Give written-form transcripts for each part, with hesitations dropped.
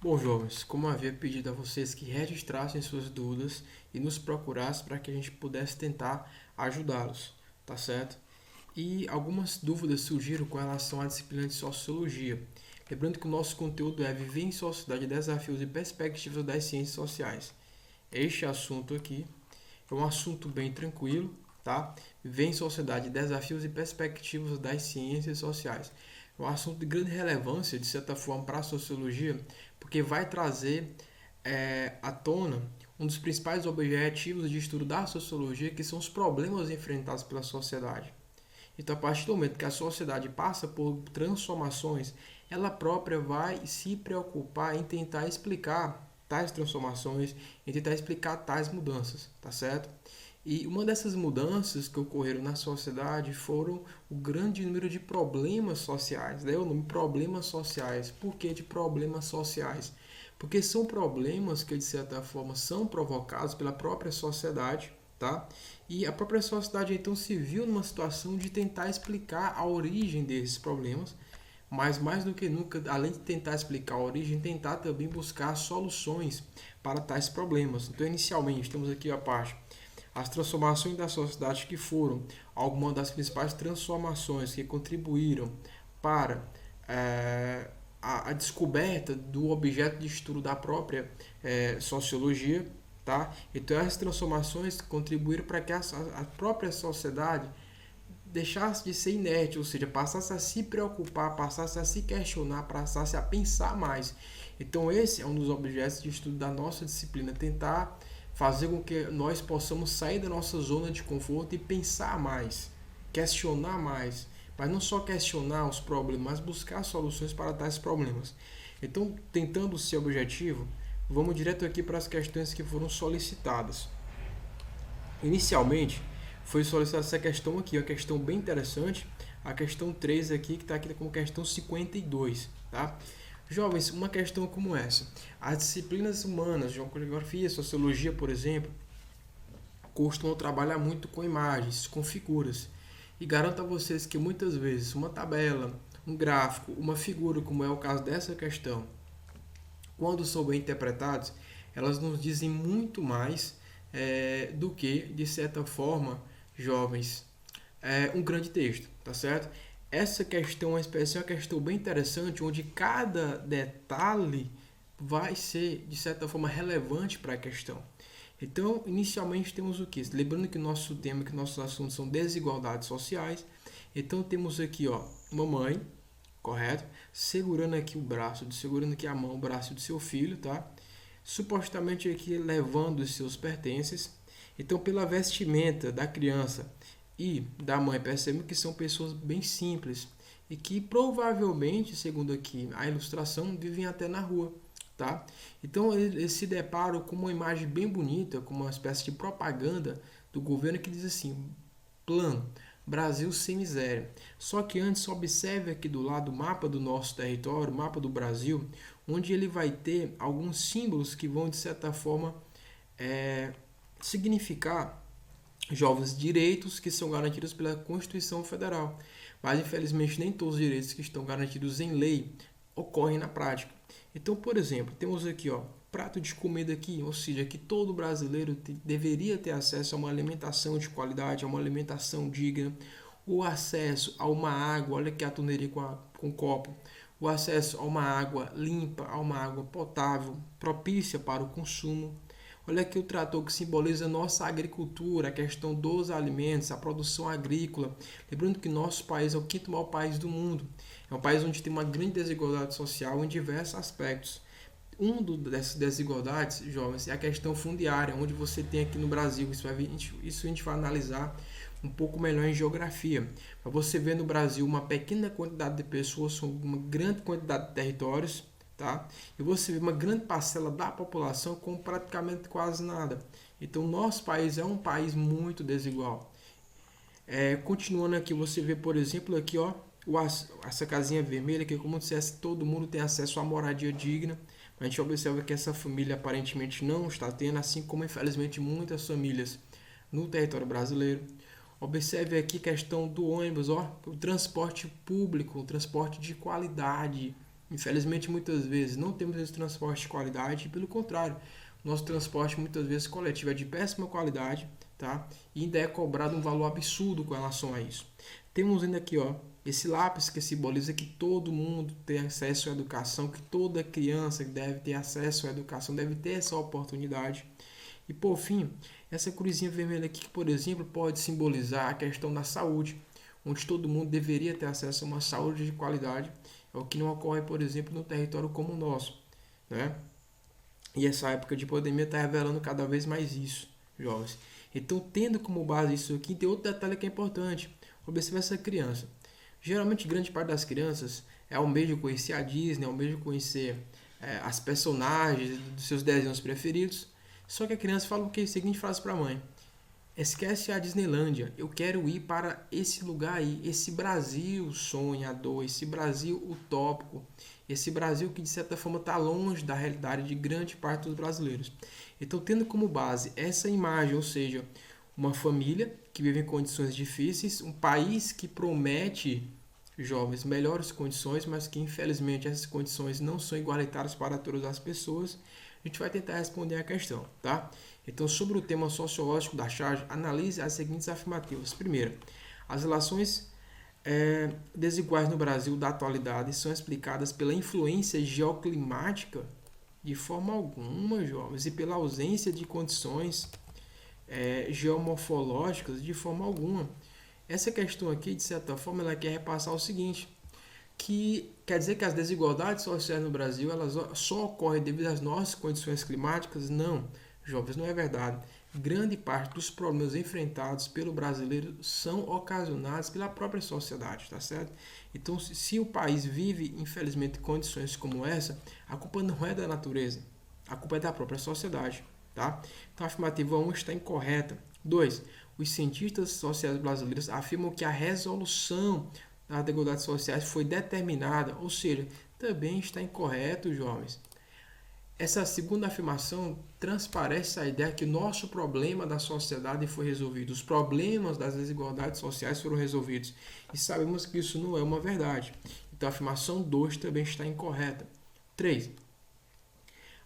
Bom, jovens, como eu havia pedido a vocês que registrassem suas dúvidas e nos procurassem para que a gente pudesse tentar ajudá-los, tá certo? E algumas dúvidas surgiram com relação à disciplina de Sociologia. Lembrando que o nosso conteúdo é Viver em Sociedade, Desafios e Perspectivas das Ciências Sociais. Este assunto aqui é um assunto bem tranquilo, tá? Viver em Sociedade, Desafios e Perspectivas das Ciências Sociais. É um assunto de grande relevância, de certa forma, para a Sociologia, porque vai trazer à tona um dos principais objetivos de estudo da sociologia, que são os problemas enfrentados pela sociedade. Então, a partir do momento que a sociedade passa por transformações, ela própria vai se preocupar em tentar explicar tais transformações, em tentar explicar tais mudanças, tá certo? E uma dessas mudanças que ocorreram na sociedade foram o grande número de problemas sociais. Daí o nome problemas sociais. Por que de problemas sociais? Porque são problemas que, de certa forma, são provocados pela própria sociedade, tá? E a própria sociedade, então, se viu numa situação de tentar explicar a origem desses problemas, mas mais do que nunca, além de tentar explicar a origem, tentar também buscar soluções para tais problemas. Então, inicialmente, temos aqui a parte as transformações da sociedade que foram algumas das principais transformações que contribuíram para a descoberta do objeto de estudo da própria sociologia, tá? Então essas transformações contribuíram para que a própria sociedade deixasse de ser inerte, ou seja, passasse a se preocupar, passasse a se questionar, passasse a pensar mais. Então esse é um dos objetos de estudo da nossa disciplina, tentar fazer com que nós possamos sair da nossa zona de conforto e pensar mais, questionar mais, mas não só questionar os problemas, mas buscar soluções para tais problemas. Então, tentando ser objetivo, vamos direto aqui para as questões que foram solicitadas. Inicialmente, foi solicitada essa questão aqui, uma questão bem interessante, a questão 3 aqui, que está aqui como questão 52, tá? Jovens, uma questão como essa. As disciplinas humanas, geografia, sociologia, por exemplo, costumam trabalhar muito com imagens, com figuras. E garanto a vocês que muitas vezes uma tabela, um gráfico, uma figura, como é o caso dessa questão, quando são bem interpretados, elas nos dizem muito mais do que, de certa forma, jovens, um grande texto, tá certo? Essa questão, é uma questão bem interessante, onde cada detalhe vai ser, de certa forma, relevante para a questão. Então, inicialmente temos o que? Lembrando que nosso tema, que nossos assuntos são desigualdades sociais. Então, temos aqui, ó, uma mãe, correto? Segurando aqui o braço, segurando aqui a mão, o braço do seu filho, tá? Supostamente aqui levando os seus pertences. Então, pela vestimenta da criança e da mãe, percebemos que são pessoas bem simples e que provavelmente, segundo aqui a ilustração, vivem até na rua, tá? Então eles se deparam com uma imagem bem bonita, com uma espécie de propaganda do governo que diz assim: plano Brasil sem miséria. Só que antes observe aqui do lado o mapa do nosso território, o mapa do Brasil, onde ele vai ter alguns símbolos que vão de certa forma significar jovens direitos que são garantidos pela Constituição Federal. Mas infelizmente nem todos os direitos que estão garantidos em lei ocorrem na prática. Então, por exemplo, temos aqui, ó, prato de comida aqui, ou seja, que todo brasileiro deveria ter acesso a uma alimentação de qualidade, a uma alimentação digna, o acesso a uma água, olha aqui a torneirinha com copo, o acesso a uma água limpa, a uma água potável, propícia para o consumo. Olha aqui o trator que simboliza nossa agricultura, a questão dos alimentos, a produção agrícola. Lembrando que nosso país é o quinto maior país do mundo. É um país onde tem uma grande desigualdade social em diversos aspectos. Dessas desigualdades, jovens, é a questão fundiária, onde você tem aqui no Brasil. Isso a gente vai analisar um pouco melhor em geografia. Para você ver no Brasil uma pequena quantidade de pessoas com uma grande quantidade de territórios, tá? E você vê uma grande parcela da população com praticamente quase nada. Então, nosso país é um país muito desigual. Continuando aqui, você vê, por exemplo, aqui, ó, essa casinha vermelha, que é como se todo mundo tem acesso a moradia digna. A gente observa que essa família aparentemente não está tendo, assim como infelizmente muitas famílias no território brasileiro. Observe aqui a questão do ônibus, ó, o transporte público, o transporte de qualidade, Infelizmente, muitas vezes não temos esse transporte de qualidade e, pelo contrário, nosso transporte muitas vezes coletivo é de péssima qualidade, tá? E ainda é cobrado um valor absurdo com relação a isso. Temos ainda aqui, ó, esse lápis que simboliza que todo mundo tem acesso à educação, que toda criança deve ter acesso à educação, deve ter essa oportunidade. E por fim, essa cruzinha vermelha aqui, por exemplo, pode simbolizar a questão da saúde, onde todo mundo deveria ter acesso a uma saúde de qualidade, é o que não ocorre, por exemplo, num território como o nosso, né? E essa época de pandemia está revelando cada vez mais isso, jovens. Então, tendo como base isso aqui, tem outro detalhe que é importante. Observe essa criança. Geralmente, grande parte das crianças é ao meio de conhecer a Disney, ao meio de conhecer as personagens dos seus desenhos preferidos. Só que a criança fala o que? Seguinte frase para a mãe: esquece a Disneylândia, eu quero ir para esse lugar aí, esse Brasil sonhador, esse Brasil utópico, esse Brasil que de certa forma está longe da realidade de grande parte dos brasileiros. Então, tendo como base essa imagem, ou seja, uma família que vive em condições difíceis, um país que promete, jovens, melhores condições, mas que infelizmente essas condições não são igualitárias para todas as pessoas, a gente vai tentar responder a questão, tá? Então, sobre o tema sociológico da charge, analise as seguintes afirmativas. Primeiro, as relações desiguais no Brasil da atualidade são explicadas pela influência geoclimática de forma alguma, jovens, e pela ausência de condições geomorfológicas de forma alguma. Essa questão aqui, de certa forma, ela quer repassar o seguinte, que quer dizer que as desigualdades sociais no Brasil elas só ocorrem devido às nossas condições climáticas? Não, jovens, não é verdade. Grande parte dos problemas enfrentados pelo brasileiro são ocasionados pela própria sociedade, tá certo? Então, se o país vive, infelizmente, condições como essa, a culpa não é da natureza, a culpa é da própria sociedade, tá? Então, a afirmativa 1 está incorreta. 2. Os cientistas sociais brasileiros afirmam que a resolução das desigualdades sociais foi determinada, ou seja, também está incorreto, jovens. Essa segunda afirmação transparece a ideia que o nosso problema da sociedade foi resolvido, os problemas das desigualdades sociais foram resolvidos. E sabemos que isso não é uma verdade. Então a afirmação 2 também está incorreta. 3.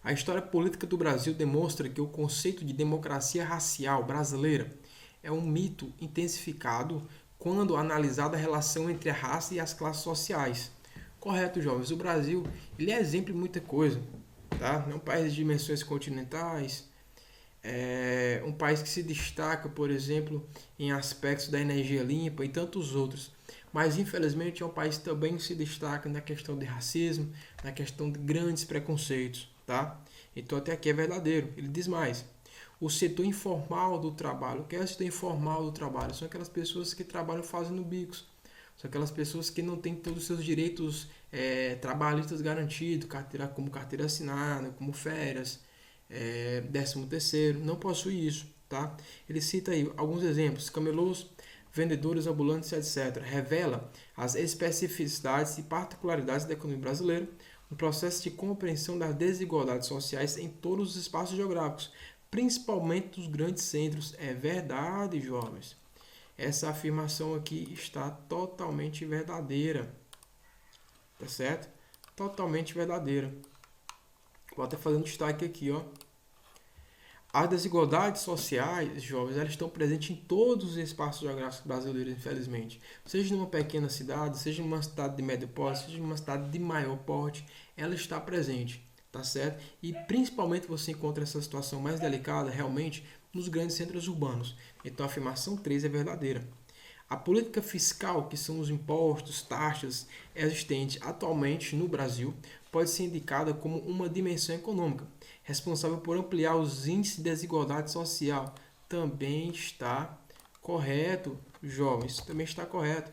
A história política do Brasil demonstra que o conceito de democracia racial brasileira é um mito intensificado quando analisada a relação entre a raça e as classes sociais. Correto, jovens. O Brasil ele é exemplo de muita coisa. Tá? É um país de dimensões continentais, é um país que se destaca, por exemplo, em aspectos da energia limpa e tantos outros. Mas, infelizmente, é um país que também se destaca na questão de racismo, na questão de grandes preconceitos. Tá? Então, até aqui é verdadeiro. Ele diz mais. O setor informal do trabalho. O que é o setor informal do trabalho? São aquelas pessoas que trabalham fazendo bicos. São aquelas pessoas que não têm todos os seus direitos trabalhistas garantidos, como carteira assinada, como férias, 13º, não possui isso. Tá? Ele cita aí alguns exemplos, camelôs, vendedores ambulantes, etc. Revela as especificidades e particularidades da economia brasileira, no processo de compreensão das desigualdades sociais em todos os espaços geográficos, principalmente nos grandes centros. É verdade, jovens. Essa afirmação aqui está totalmente verdadeira. Tá certo? Totalmente verdadeira. Vou até fazer um destaque aqui, ó. As desigualdades sociais, jovens, elas estão presentes em todos os espaços geográficos brasileiros, infelizmente. Seja numa pequena cidade, seja numa cidade de médio porte, seja numa cidade de maior porte, ela está presente, tá certo? E principalmente você encontra essa situação mais delicada, realmente, nos grandes centros urbanos. Então a afirmação 3 é verdadeira. A política fiscal, que são os impostos, taxas existentes atualmente no Brasil, pode ser indicada como uma dimensão econômica, responsável por ampliar os índices de desigualdade social. Também está correto, jovens, também está correto.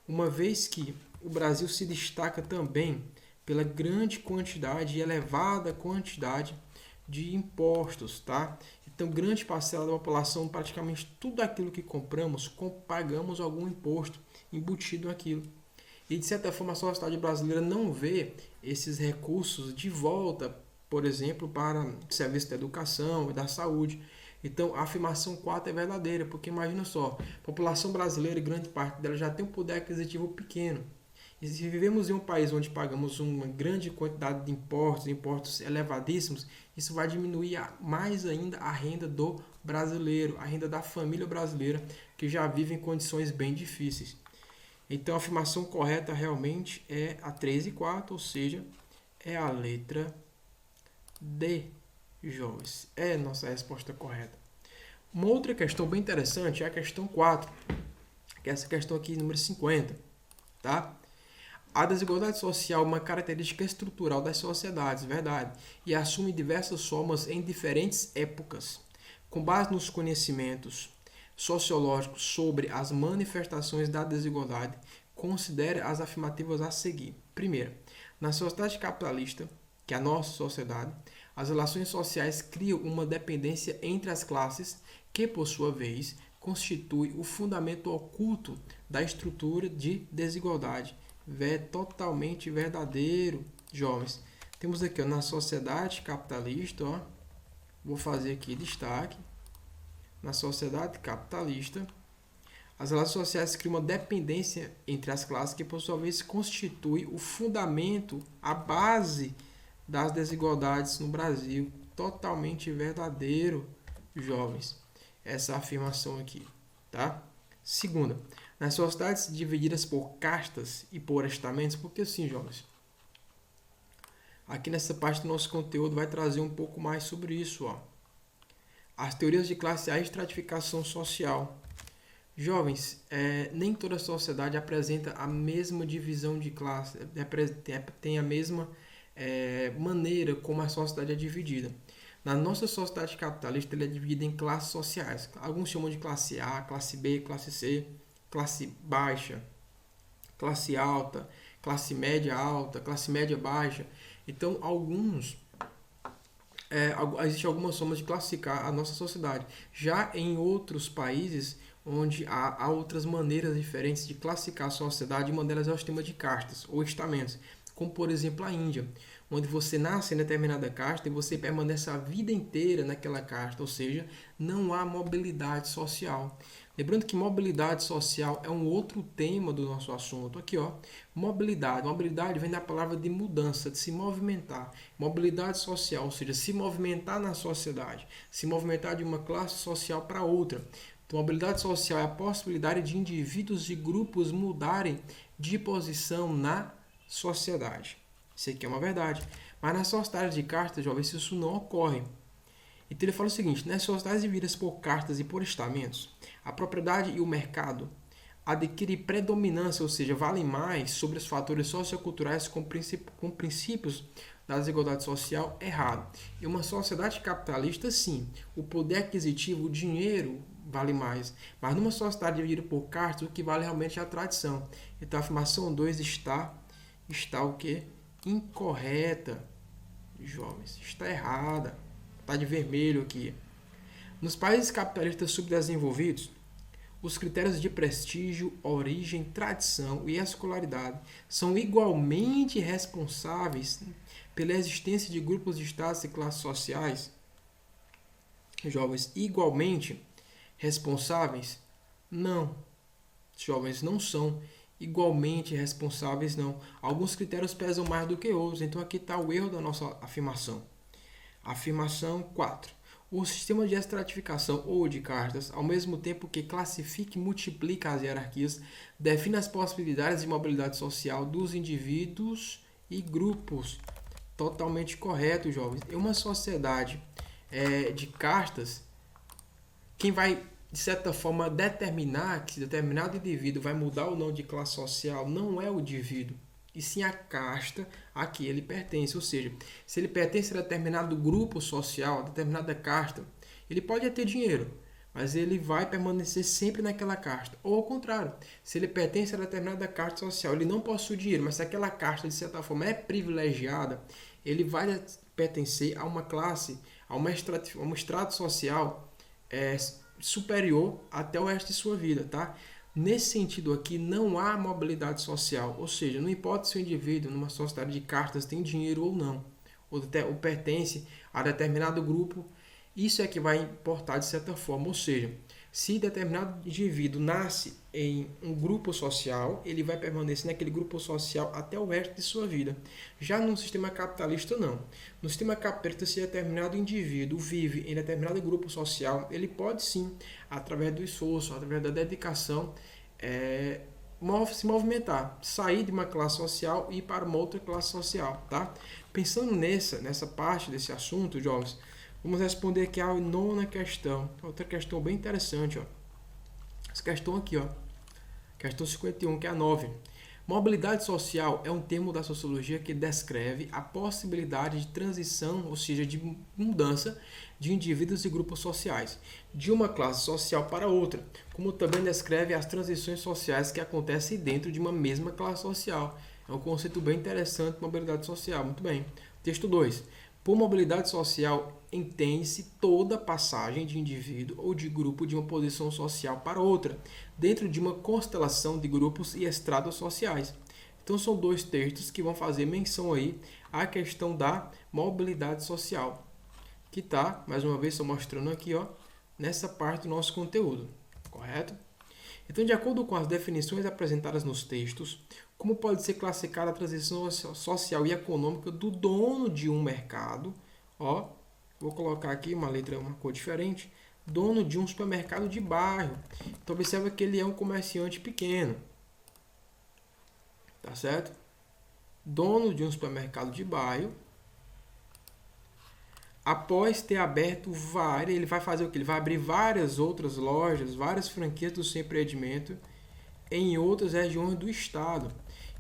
Uma vez que o Brasil se destaca também pela grande quantidade e elevada quantidade de impostos, tá? Então, grande parcela da população, praticamente tudo aquilo que compramos, pagamos algum imposto embutido naquilo. E, de certa forma, a sociedade brasileira não vê esses recursos de volta, por exemplo, para o serviço da educação e da saúde. Então, a afirmação 4 é verdadeira, porque imagina só, a população brasileira, grande parte dela já tem um poder aquisitivo pequeno. E se vivemos em um país onde pagamos uma grande quantidade de impostos elevadíssimos, isso vai diminuir mais ainda a renda do brasileiro, a renda da família brasileira, que já vive em condições bem difíceis. Então, a afirmação correta realmente é a 3 e 4, ou seja, é a letra D, jovens. É a nossa resposta correta. Uma outra questão bem interessante é a questão 4, que é essa questão aqui, número 50, tá? A desigualdade social é uma característica estrutural das sociedades, verdade, e assume diversas formas em diferentes épocas. Com base nos conhecimentos sociológicos sobre as manifestações da desigualdade, considere as afirmativas a seguir. Primeiro, na sociedade capitalista, que é a nossa sociedade, as relações sociais criam uma dependência entre as classes, que, por sua vez, constitui o fundamento oculto da estrutura de desigualdade. Totalmente verdadeiro, jovens. Temos aqui, ó, na sociedade capitalista, ó, vou fazer aqui destaque. Na sociedade capitalista, as relações sociais criam uma dependência entre as classes que, por sua vez, constitui o fundamento, a base das desigualdades no Brasil. Totalmente verdadeiro, jovens, essa afirmação aqui, tá? Segunda, nas sociedades divididas por castas e por estamentos, porque assim, jovens, aqui nessa parte do nosso conteúdo vai trazer um pouco mais sobre isso, ó. As teorias de classe A e estratificação social. Jovens, nem toda sociedade apresenta a mesma divisão de classe, tem a mesma maneira como a sociedade é dividida. Na nossa sociedade capitalista, ele é dividida em classes sociais. Alguns chamam de classe A, classe B, classe C, classe baixa, classe alta, classe média alta, classe média baixa. Então, existe algumas formas de classificar a nossa sociedade. Já em outros países, onde há outras maneiras diferentes de classificar a sociedade, uma delas é o sistema de castas ou estamentos, como por exemplo a Índia, onde você nasce em determinada casta e você permanece a vida inteira naquela casta, ou seja, não há mobilidade social. Lembrando que mobilidade social é um outro tema do nosso assunto. Aqui, ó, mobilidade. Mobilidade vem da palavra de mudança, de se movimentar. Mobilidade social, ou seja, se movimentar na sociedade, se movimentar de uma classe social para outra. Então, mobilidade social é a possibilidade de indivíduos e grupos mudarem de posição na sociedade. Isso aqui é uma verdade. Mas nas sociedades de castas, jovens, isso não ocorre. Então ele fala o seguinte: nas sociedades divididas por castas e por estamentos, a propriedade e o mercado adquirem predominância, ou seja, valem mais sobre os fatores socioculturais com princípios da desigualdade social errado. Em uma sociedade capitalista, sim, o poder aquisitivo, o dinheiro vale mais. Mas numa sociedade dividida por castas, o que vale realmente é a tradição. Então a afirmação 2 está o quê? Incorreta, jovens. Está errada. Está de vermelho aqui. Nos países capitalistas subdesenvolvidos, os critérios de prestígio, origem, tradição e escolaridade são igualmente responsáveis pela existência de grupos de estados e classes sociais. Jovens, igualmente responsáveis? Não. Jovens, não são igualmente responsáveis, não. Alguns critérios pesam mais do que outros. Então aqui está o erro da nossa afirmação. Afirmação 4. O sistema de estratificação ou de castas, ao mesmo tempo que classifica e multiplica as hierarquias, define as possibilidades de mobilidade social dos indivíduos e grupos. Totalmente correto, jovens. Em uma sociedade de castas, quem vai, de certa forma, determinar que determinado indivíduo vai mudar ou não de classe social não é o indivíduo, e sim a casta a que ele pertence. Ou seja, se ele pertence a determinado grupo social, a determinada casta, ele pode ter dinheiro, mas ele vai permanecer sempre naquela casta. Ou ao contrário, se ele pertence a determinada casta social, ele não possui dinheiro, mas se aquela casta de certa forma é privilegiada, ele vai pertencer a uma classe, a um extrato social superior até o resto de sua vida, tá? Nesse sentido aqui, não há mobilidade social, ou seja, não importa se o indivíduo numa sociedade de castas tem dinheiro ou não, ou pertence a determinado grupo, isso é que vai importar de certa forma, ou seja, Se determinado indivíduo nasce em um grupo social, ele vai permanecer naquele grupo social até o resto de sua vida. Já no sistema capitalista, não. No sistema capitalista, se determinado indivíduo vive em determinado grupo social, ele pode sim, através do esforço, através da dedicação, se movimentar, sair de uma classe social e ir para uma outra classe social, tá? Pensando nessa parte desse assunto, jovens, vamos responder aqui a nona questão. Outra questão bem interessante, ó. Essa questão aqui, ó. Questão 51, que é a 9. Mobilidade social é um termo da sociologia que descreve a possibilidade de transição, ou seja, de mudança de indivíduos e grupos sociais, de uma classe social para outra, como também descreve as transições sociais que acontecem dentro de uma mesma classe social. É um conceito bem interessante, mobilidade social. Muito bem. Texto 2. Por mobilidade social, entende-se toda passagem de indivíduo ou de grupo de uma posição social para outra, dentro de uma constelação de grupos e estratos sociais. Então, são dois textos que vão fazer menção aí à questão da mobilidade social, que está, mais uma vez, estou mostrando aqui, ó, nessa parte do nosso conteúdo, correto? Então, de acordo com as definições apresentadas nos textos, como pode ser classificada a transição social e econômica do dono de um mercado? Ó, vou colocar aqui uma cor diferente. Dono de um supermercado de bairro. Então, observa que ele é um comerciante pequeno. Tá certo? Dono de um supermercado de bairro. Após ter aberto várias, ele vai fazer o quê? Ele vai abrir várias outras lojas, várias franquias do seu empreendimento em outras regiões do estado.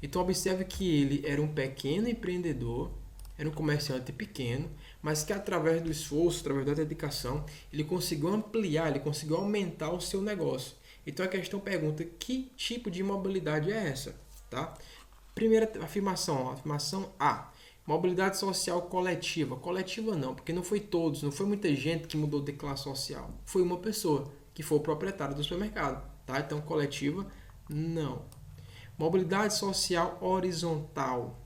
Então, observe que ele era um pequeno empreendedor, era um comerciante pequeno, mas que através do esforço, através da dedicação, ele conseguiu ampliar, ele conseguiu aumentar o seu negócio. Então, a questão pergunta, que tipo de mobilidade é essa? Tá? Primeira afirmação, afirmação A. Mobilidade social coletiva. Coletiva não, porque não foi todos, não foi muita gente que mudou de classe social. Foi uma pessoa, que foi o proprietário do supermercado. Tá? Então, coletiva, não. Mobilidade social horizontal,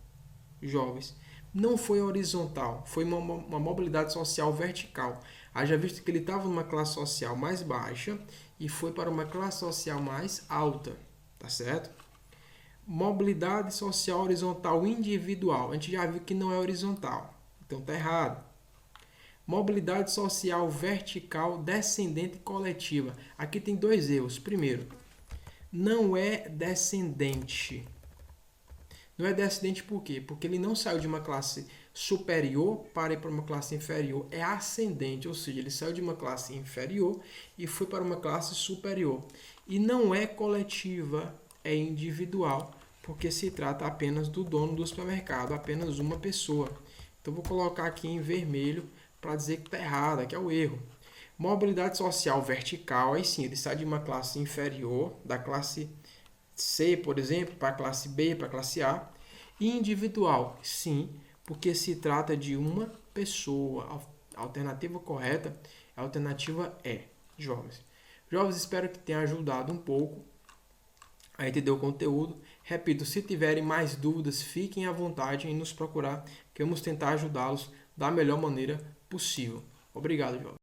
jovens. Não foi horizontal, foi uma mobilidade social vertical. Haja visto que ele estava numa classe social mais baixa e foi para uma classe social mais alta, tá certo? Mobilidade social horizontal individual. A gente já viu que não é horizontal, então tá errado. Mobilidade social vertical descendente coletiva. Aqui tem dois erros. Primeiro, não é descendente. Não é descendente por quê? Porque ele não saiu de uma classe superior para ir para uma classe inferior. É ascendente, ou seja, ele saiu de uma classe inferior e foi para uma classe superior. E não é coletiva, é individual, porque se trata apenas do dono do supermercado, apenas uma pessoa. Então, vou colocar aqui em vermelho para dizer que está errado, que é o erro. Mobilidade social vertical, aí sim, ele sai de uma classe inferior, da classe C, por exemplo, para a classe B, para a classe A. E individual, sim, porque se trata de uma pessoa. A alternativa correta, a alternativa é jovens. Jovens, espero que tenha ajudado um pouco a entender o conteúdo. Repito, se tiverem mais dúvidas, fiquem à vontade em nos procurar, que vamos tentar ajudá-los da melhor maneira possível. Obrigado, jovens.